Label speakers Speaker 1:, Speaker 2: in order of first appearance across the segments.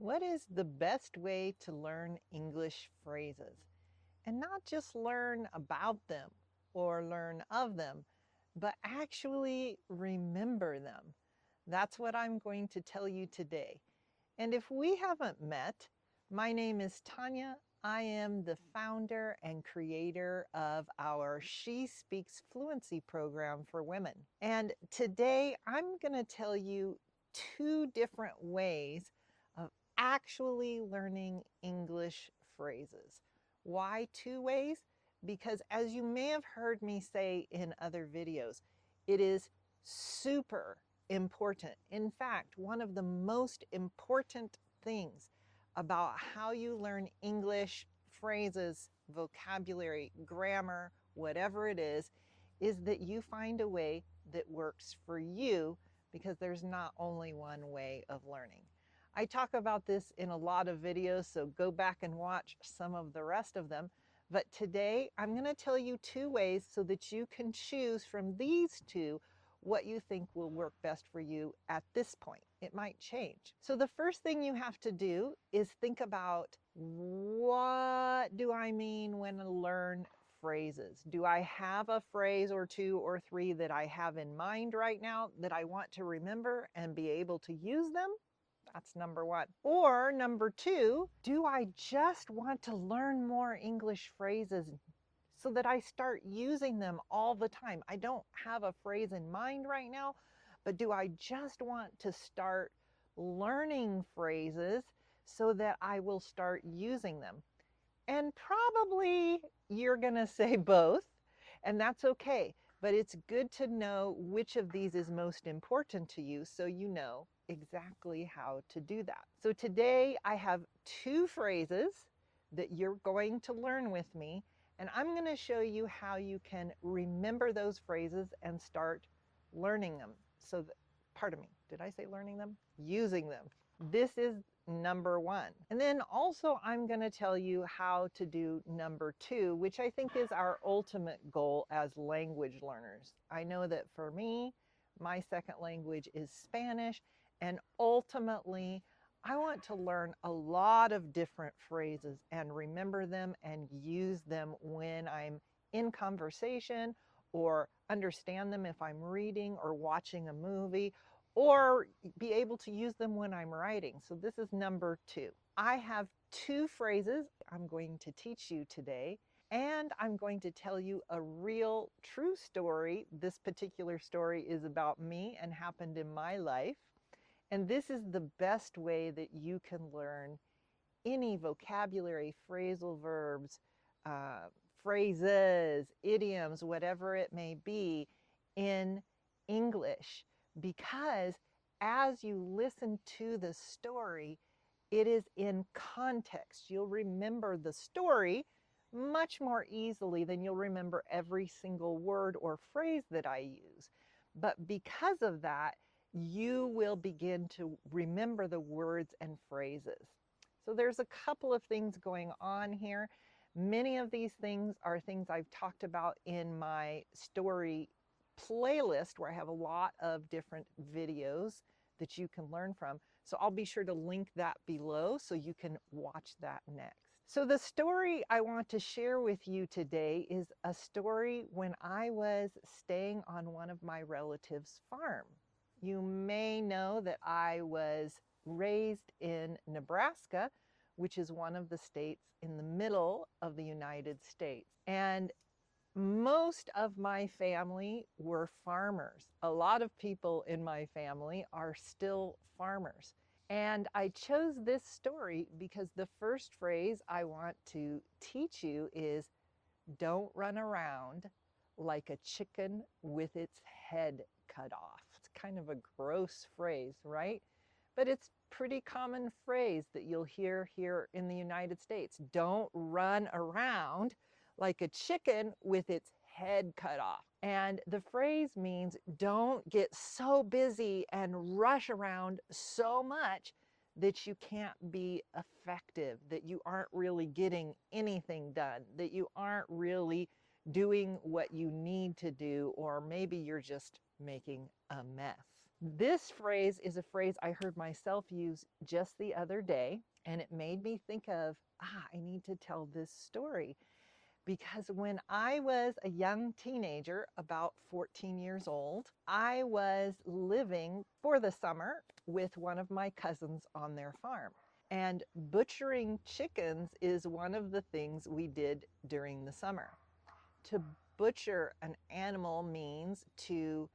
Speaker 1: What is the best way to learn English phrases? And not just learn about them or learn of them, but actually remember them. That's what I'm going to tell you today. And if we haven't met, my name is Tanya. I am the founder and creator of our She Speaks Fluency program for women. And today I'm going to tell you two different ways of actually learning English phrases. Why two ways? Because as you may have heard me say in other videos, it is super important. In fact, one of the most important things about how you learn English phrases, vocabulary, grammar, whatever it is that you find a way that works for you, because there's not only one way of learning. I talk about this in a lot of videos, so go back and watch some of the rest of them. But today I'm going to tell you two ways so that you can choose from these two what you think will work best for you at this point. It might change. So the first thing you have to do is think about, what do I mean when I learn phrases? Do I have a phrase or two or three that I have in mind right now that I want to remember and be able to use them? That's number one. Or number two, do I just want to learn more English phrases so that I start using them all the time? I don't have a phrase in mind right now, but do I just want to start learning phrases so that I will start using them? And probably you're going to say both, and that's okay. But it's good to know which of these is most important to you so you know exactly how to do that. So today I have two phrases that you're going to learn with me, and I'm going to show you how you can remember those phrases and start learning them. So, pardon me, did I say learning them? Using them. This is number one. And then also I'm going to tell you how to do number two, which I think is our ultimate goal as language learners. I know that for me, my second language is Spanish, and ultimately I want to learn a lot of different phrases and remember them and use them when I'm in conversation, or understand them if I'm reading or watching a movie, or be able to use them when I'm writing. So this is number two. I have two phrases I'm going to teach you today, and I'm going to tell you a real true story. This particular story is about me and happened in my life. And this is the best way that you can learn any vocabulary, phrasal verbs, phrases, idioms, whatever it may be, in English. Because as you listen to the story, it is in context. You'll remember the story much more easily than you'll remember every single word or phrase that I use. But because of that, you will begin to remember the words and phrases. So there's a couple of things going on here. Many of these things are things I've talked about in my story playlist, where I have a lot of different videos that you can learn from. So I'll be sure to link that below so you can watch that next. So the story I want to share with you today is a story when I was staying on one of my relatives' farm. You may know that I was raised in Nebraska, which is one of the states in the middle of the United States. And most of my family were farmers. A lot of people in my family are still farmers. And I chose this story because the first phrase I want to teach you is, don't run around like a chicken with its head cut off. It's kind of a gross phrase, right? But it's a pretty common phrase that you'll hear here in the United States. Don't run around like a chicken with its head cut off. And the phrase means don't get so busy and rush around so much that you can't be effective, that you aren't really getting anything done, that you aren't really doing what you need to do, or maybe you're just making a mess. This phrase is a phrase I heard myself use just the other day, and it made me think of, I need to tell this story. Because when I was a young teenager, about 14 years old, I was living for the summer with one of my cousins on their farm. And butchering chickens is one of the things we did during the summer. To butcher an animal means to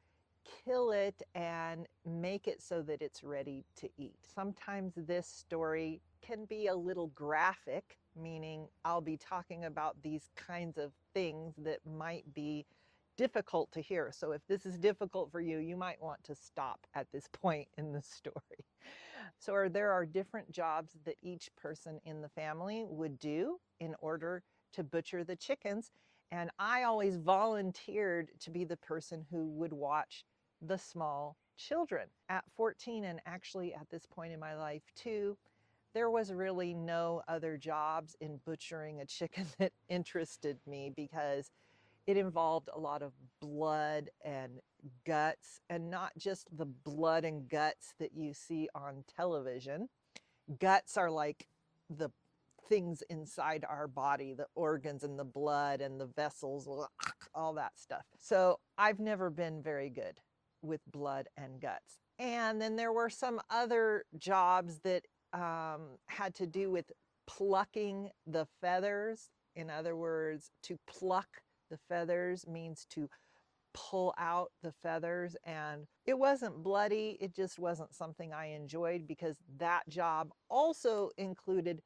Speaker 1: kill it and make it so that it's ready to eat. Sometimes this story can be a little graphic, meaning I'll be talking about these kinds of things that might be difficult to hear. So if this is difficult for you, you might want to stop at this point in the story. So there are different jobs that each person in the family would do in order to butcher the chickens. And I always volunteered to be the person who would watch the small children. At 14, and actually at this point in my life too, there was really no other jobs in butchering a chicken that interested me, because it involved a lot of blood and guts, and not just the blood and guts that you see on television. Guts are like the things inside our body, the organs and the blood and the vessels, all that stuff. So I've never been very good with blood and guts. And then there were some other jobs that had to do with plucking the feathers. In other words, to pluck the feathers means to pull out the feathers, and it wasn't bloody. It just wasn't something I enjoyed, because that job also included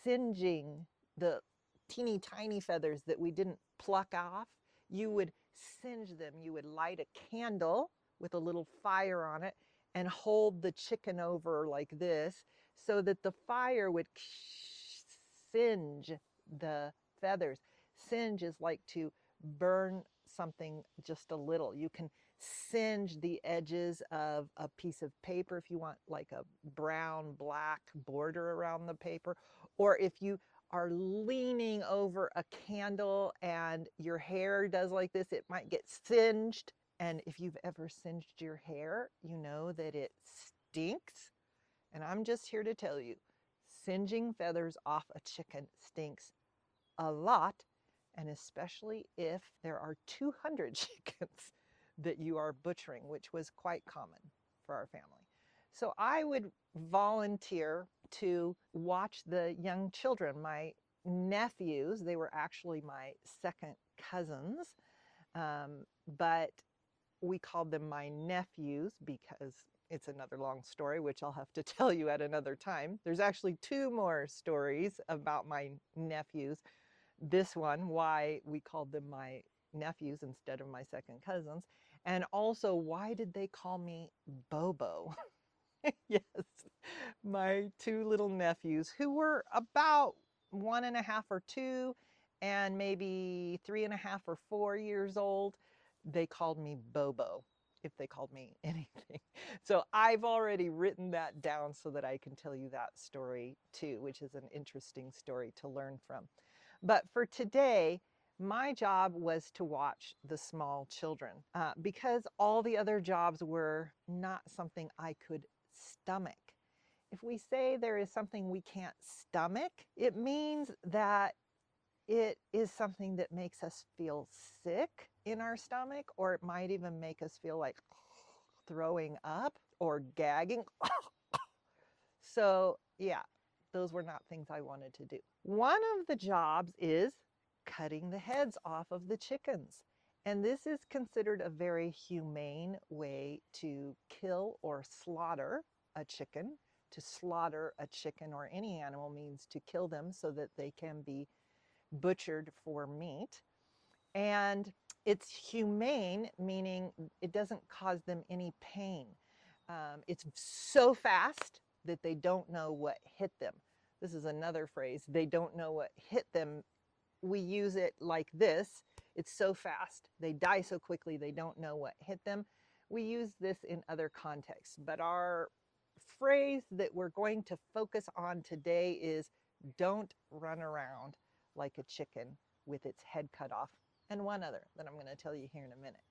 Speaker 1: singeing the teeny tiny feathers that we didn't pluck off. You would singe them. You would light a candle with a little fire on it and hold the chicken over like this so that the fire would singe the feathers. Singe is like to burn something just a little. You can singe the edges of a piece of paper if you want like a brown black border around the paper, or if you are leaning over a candle and your hair does like this, it might get singed. And if you've ever singed your hair, you know that it stinks. And I'm just here to tell you, singeing feathers off a chicken stinks a lot, and especially if there are 200 chickens that you are butchering, which was quite common for our family. So I would volunteer to watch the young children, my nephews. They were actually my second cousins, but we called them my nephews because it's another long story, which I'll have to tell you at another time. There's actually 2 more stories about my nephews. This one, why we called them my nephews instead of my second cousins, and also why did they call me Bobo? Yes, my 2 little nephews, who were about 1.5 or 2 and maybe 3.5 or 4 years old, they called me Bobo if they called me anything. So I've already written that down so that I can tell you that story too, which is an interesting story to learn from. But for today, my job was to watch the small children because all the other jobs were not something I could stomach. If we say there is something we can't stomach, it means that it is something that makes us feel sick in our stomach, or it might even make us feel like throwing up or gagging. So yeah, those were not things I wanted to do. One of the jobs is cutting the heads off of the chickens. And this is considered a very humane way to kill or slaughter a chicken. To slaughter a chicken or any animal means to kill them so that they can be butchered for meat. And it's humane, meaning it doesn't cause them any pain. It's so fast that they don't know what hit them. This is another phrase, they don't know what hit them. We use it like this. It's so fast, they die so quickly, they don't know what hit them. We use this in other contexts, but our phrase that we're going to focus on today is don't run around like a chicken with its head cut off, and one other that I'm going to tell you here in a minute.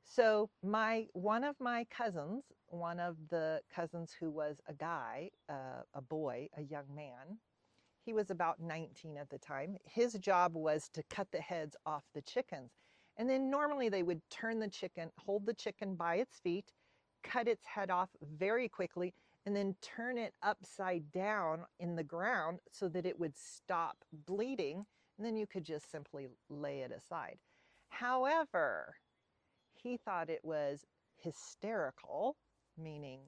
Speaker 1: So one of my cousins, one of the cousins who was a guy, a boy, a young man, he was about 19 at the time. His job was to cut the heads off the chickens. And then normally they would turn the chicken, hold the chicken by its feet, cut its head off very quickly, and then turn it upside down in the ground so that it would stop bleeding. And then you could just simply lay it aside. However, he thought it was hysterical, meaning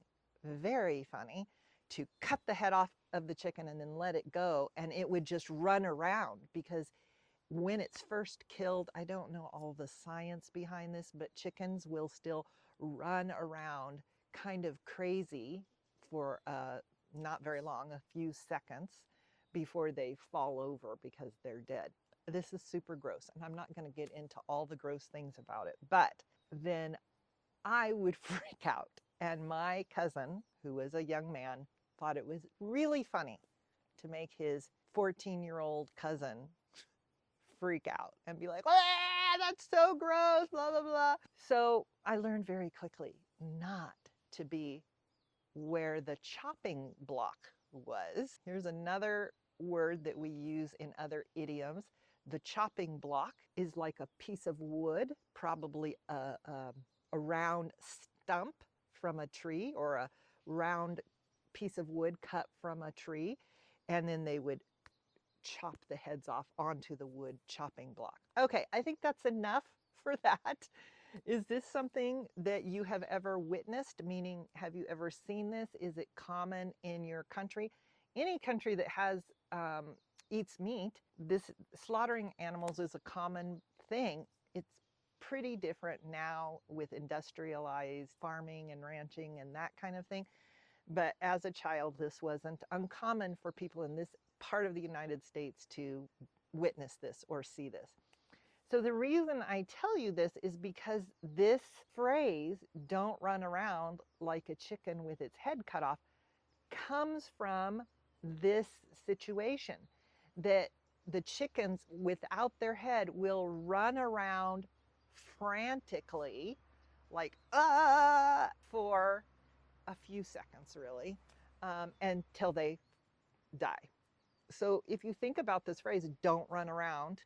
Speaker 1: very funny, to cut the head off of the chicken and then let it go, and it would just run around. Because when it's first killed, I don't know all the science behind this, but chickens will still run around kind of crazy for not very long, a few seconds, before they fall over because they're dead. This is super gross, and I'm not going to get into all the gross things about it, but then I would freak out. And my cousin, who was a young man, thought it was really funny to make his 14-year-old cousin freak out and be like, ah, that's so gross, blah, blah, blah. So I learned very quickly not to be where the chopping block was. Here's another word that we use in other idioms. The chopping block is like a piece of wood, probably a round stump from a tree, or a round piece of wood cut from a tree, and then they would chop the heads off onto the wood chopping block. Okay, I think that's enough for that. Is this something that you have ever witnessed? Meaning, have you ever seen this? Is it common in your country? Any country that has eats meat, this slaughtering animals is a common thing. It's pretty different now with industrialized farming and ranching and that kind of thing. But as a child, this wasn't uncommon for people in this part of the United States to witness this or see this. So the reason I tell you this is because this phrase, don't run around like a chicken with its head cut off, comes from this situation, that the chickens without their head will run around frantically, like, for a few seconds, really, until they die. So if you think about this phrase, don't run around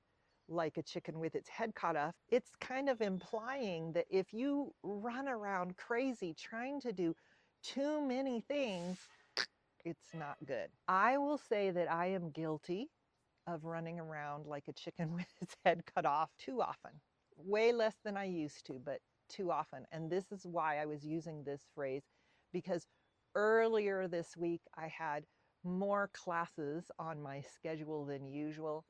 Speaker 1: like a chicken with its head cut off, it's kind of implying that if you run around crazy trying to do too many things, it's not good. I will say that I am guilty of running around like a chicken with its head cut off too often. Way less than I used to, but too often. And this is why I was using this phrase, because earlier this week I had more classes on my schedule than usual,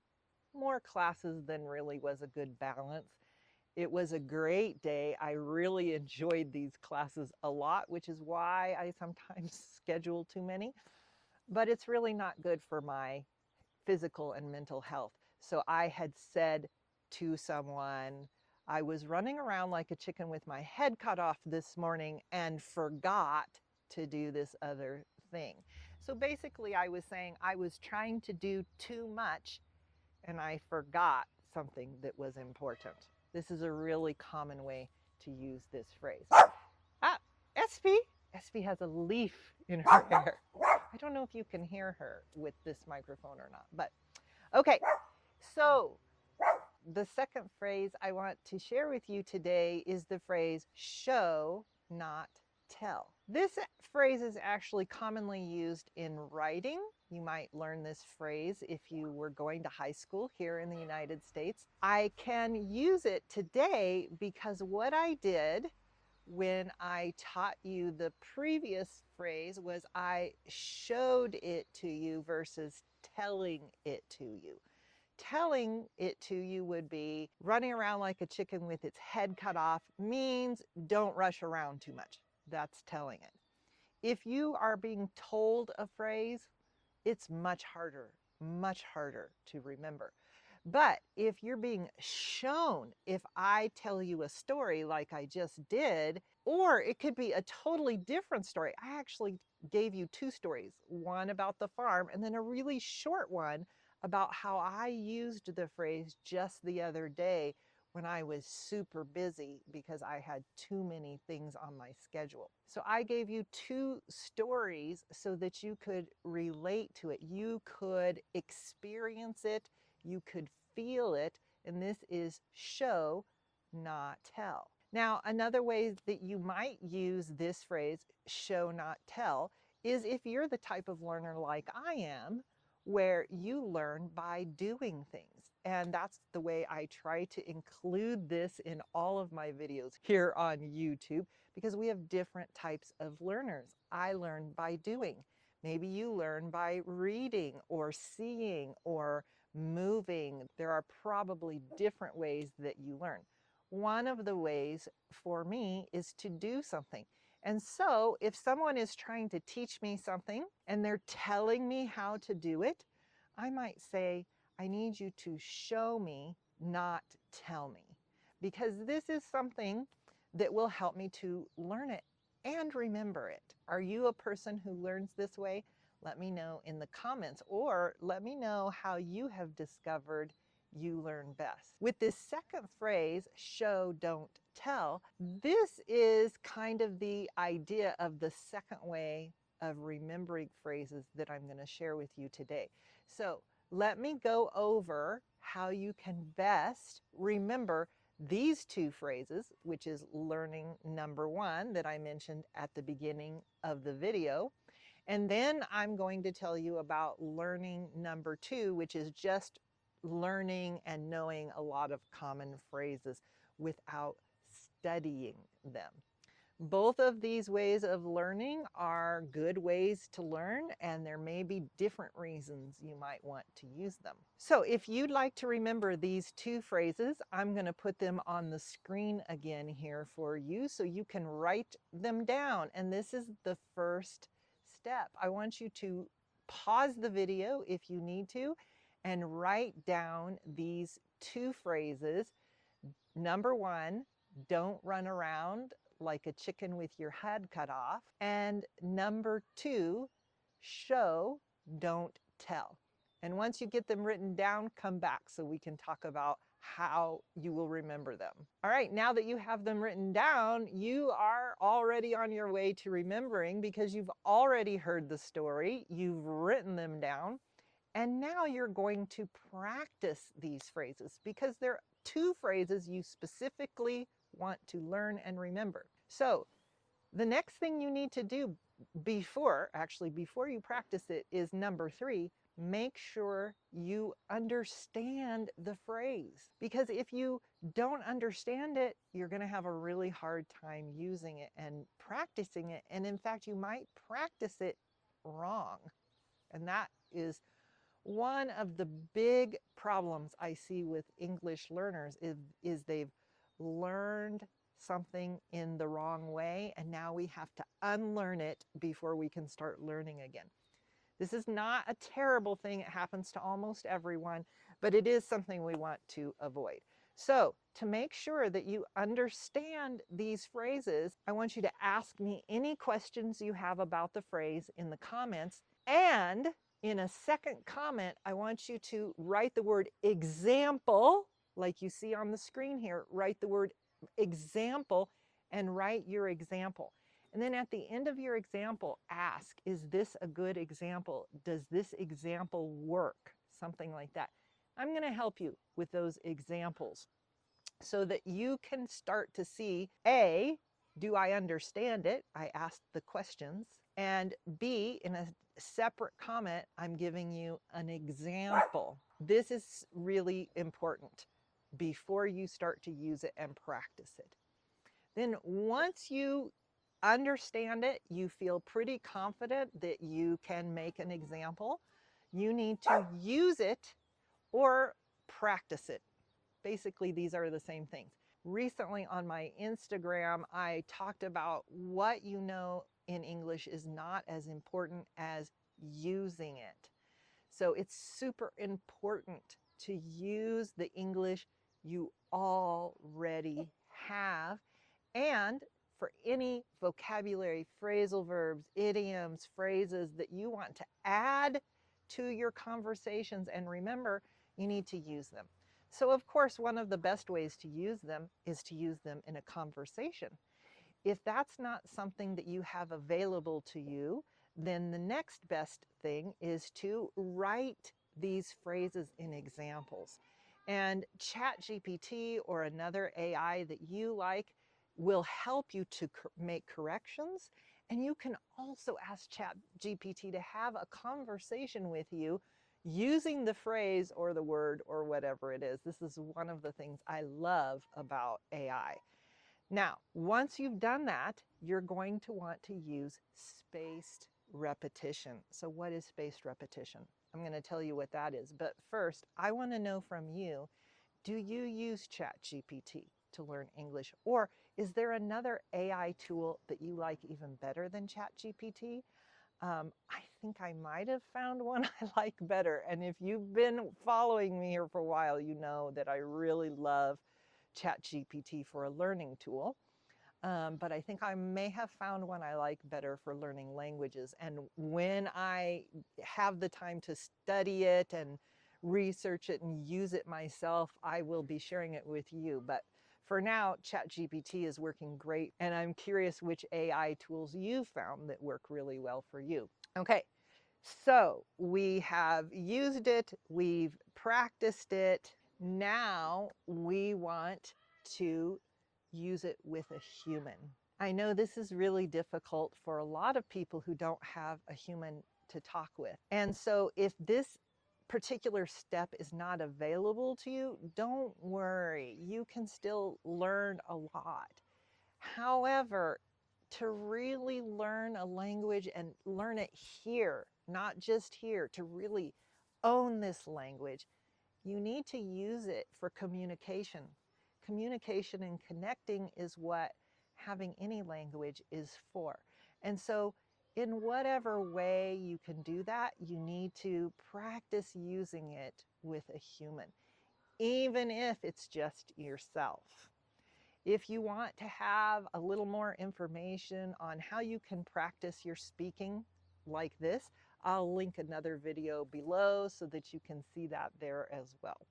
Speaker 1: more classes than really was a good balance. It was a great day. I really enjoyed these classes a lot, which is why I sometimes schedule too many, but it's really not good for my physical and mental health. So I had said to someone, I was running around like a chicken with my head cut off this morning and forgot to do this other thing. So basically I was saying I was trying to do too much and I forgot something that was important. This is a really common way to use this phrase. Ah, SP. SP has a leaf in her hair. I don't know if you can hear her with this microphone or not, but okay. So the second phrase I want to share with you today is the phrase show, not tell. This phrase is actually commonly used in writing. You might learn this phrase if you were going to high school here in the United States. I can use it today because what I did when I taught you the previous phrase was I showed it to you versus telling it to you. Telling it to you would be running around like a chicken with its head cut off means don't rush around too much. That's telling it. If you are being told a phrase, it's much harder to remember. But if you're being shown, if I tell you a story like I just did, or it could be a totally different story. I actually gave you two stories, one about the farm and then a really short one about how I used the phrase just the other day when I was super busy because I had too many things on my schedule. So I gave you 2 stories so that you could relate to it. You could experience it, you could feel it, and this is show, not tell. Now, another way that you might use this phrase, show, not tell, is if you're the type of learner like I am, where you learn by doing things. And that's the way I try to include this in all of my videos here on YouTube, because we have different types of learners. I learn by doing. Maybe you learn by reading or seeing or moving. There are probably different ways that you learn. One of the ways for me is to do something. And so if someone is trying to teach me something and they're telling me how to do it, I might say, I need you to show me, not tell me, because this is something that will help me to learn it and remember it. Are you a person who learns this way? Let me know in the comments, or let me know how you have discovered you learn best. With this second phrase, show, don't tell, this is kind of the idea of the second way of remembering phrases that I'm going to share with you today. So let me go over how you can best remember these 2 phrases, which is learning number 1 that I mentioned at the beginning of the video. And then I'm going to tell you about learning number 2, which is just learning and knowing a lot of common phrases without studying them. Both of these ways of learning are good ways to learn, and there may be different reasons you might want to use them. So if you'd like to remember these 2 phrases, I'm going to put them on the screen again here for you so you can write them down. And this is the first step. I want you to pause the video if you need to and write down these 2 phrases. Number 1, don't run around like a chicken with your head cut off. And number 2, show, don't tell. And once you get them written down, come back so we can talk about how you will remember them. All right, now that you have them written down, you are already on your way to remembering because you've already heard the story, you've written them down, and now you're going to practice these phrases because they're 2 phrases you specifically want to learn and remember. So the next thing you need to do before you practice it is number 3, make sure you understand the phrase. Because if you don't understand it, you're going to have a really hard time using it and practicing it. And in fact, you might practice it wrong. And that is one of the big problems I see with English learners is they've learned something in the wrong way, and now we have to unlearn it before we can start learning again. This is not a terrible thing. It happens to almost everyone, but it is something we want to avoid. So to make sure that you understand these phrases, I want you to ask me any questions you have about the phrase in the comments, and in a second comment, I want you to write the word example, like you see on the screen here. Write the word example and write your example. And then at the end of your example, ask, is this a good example? Does this example work? Something like that. I'm going to help you with those examples so that you can start to see, A, do I understand it? I asked the questions. And B, in a separate comment, I'm giving you an example. This is really important before you start to use it and practice it. Then once you understand it, you feel pretty confident that you can make an example, you need to use it or practice it. Basically, these are the same things. Recently on my Instagram, I talked about what you know in English is not as important as using it. So it's super important to use the English you already have, and for any vocabulary, phrasal verbs, idioms, phrases that you want to add to your conversations and remember, you need to use them. So of course, one of the best ways to use them is to use them in a conversation. If that's not something that you have available to you, then the next best thing is to write these phrases in examples. And ChatGPT or another AI that you like will help you to make corrections. And you can also ask ChatGPT to have a conversation with you using the phrase or the word or whatever it is. This is one of the things I love about AI. Now, once you've done that, you're going to want to use spaced repetition. So what is spaced repetition? I'm going to tell you what that is. But first, I want to know from you, do you use ChatGPT to learn English? Or is there another AI tool that you like even better than ChatGPT? I think I might have found one I like better. And if you've been following me here for a while, you know that I really love ChatGPT for a learning tool. But I think I may have found one I like better for learning languages. And when I have the time to study it and research it and use it myself, I will be sharing it with you. But for now, ChatGPT is working great. And I'm curious which AI tools you found that work really well for you. Okay, so we have used it, we've practiced it. Now we want to use it with a human. I know this is really difficult for a lot of people who don't have a human to talk with. And so if this particular step is not available to you, don't worry. You can still learn a lot. However, to really learn a language and learn it here, not just here, to really own this language, you need to use it for communication. Communication and connecting is what having any language is for. And so in whatever way you can do that, you need to practice using it with a human, even if it's just yourself. If you want to have a little more information on how you can practice your speaking like this, I'll link another video below so that you can see that there as well.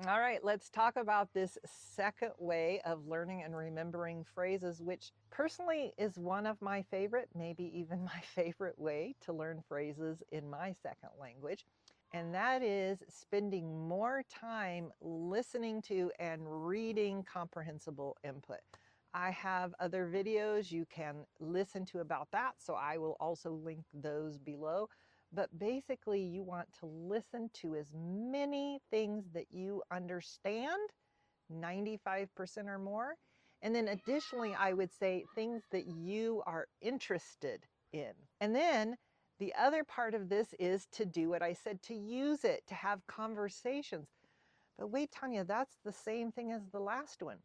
Speaker 1: All right, let's talk about this second way of learning and remembering phrases, which personally is one of my favorite, maybe even my favorite way to learn phrases in my second language. And that is spending more time listening to and reading comprehensible input. I have other videos you can listen to about that, so I will also link those below. But basically, you want to listen to as many things that you understand, 95% or more. And then additionally, I would say things that you are interested in. And then the other part of this is to do what I said, to use it, to have conversations. But wait, Tanya, that's the same thing as the last one.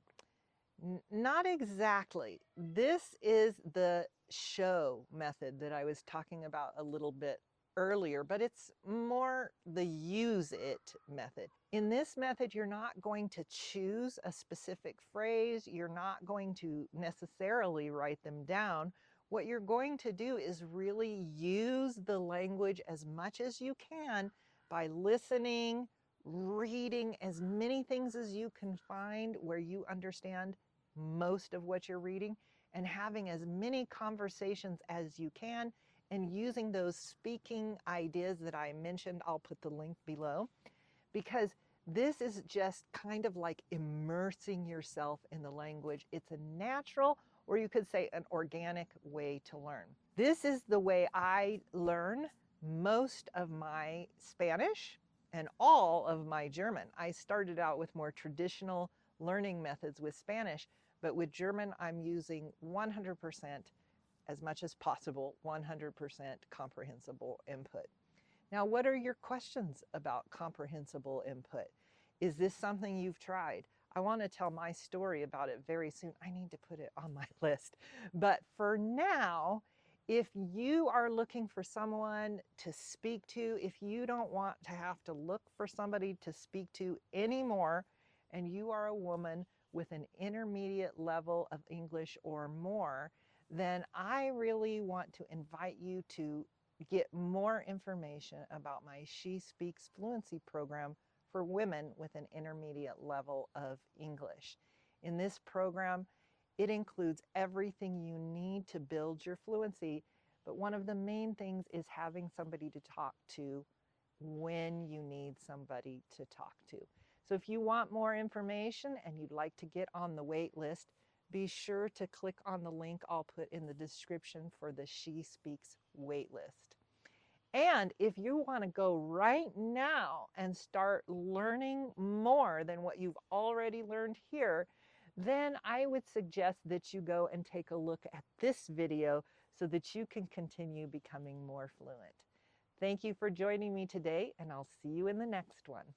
Speaker 1: Not exactly. This is the show method that I was talking about a little bit earlier, but it's more the use it method. In this method, you're not going to choose a specific phrase. You're not going to necessarily write them down. What you're going to do is really use the language as much as you can by listening, reading as many things as you can find where you understand most of what you're reading, and having as many conversations as you can, and using those speaking ideas that I mentioned. I'll put the link below, because this is just kind of like immersing yourself in the language. It's a natural, or you could say an organic way to learn. This is the way I learn most of my Spanish and all of my German. I started out with more traditional learning methods with Spanish, but with German, I'm using 100%, as much as possible, 100% comprehensible input. Now, what are your questions about comprehensible input? Is this something you've tried? I want to tell my story about it very soon. I need to put it on my list. But for now, if you are looking for someone to speak to, if you don't want to have to look for somebody to speak to anymore, and you are a woman with an intermediate level of English or more, then I really want to invite you to get more information about my She Speaks Fluency program for women with an intermediate level of English. In this program, it includes everything you need to build your fluency, but one of the main things is having somebody to talk to when you need somebody to talk to. So if you want more information and you'd like to get on the wait list, be sure to click on the link I'll put in the description for the She Speaks waitlist. And if you want to go right now and start learning more than what you've already learned here, then I would suggest that you go and take a look at this video so that you can continue becoming more fluent. Thank you for joining me today, and I'll see you in the next one.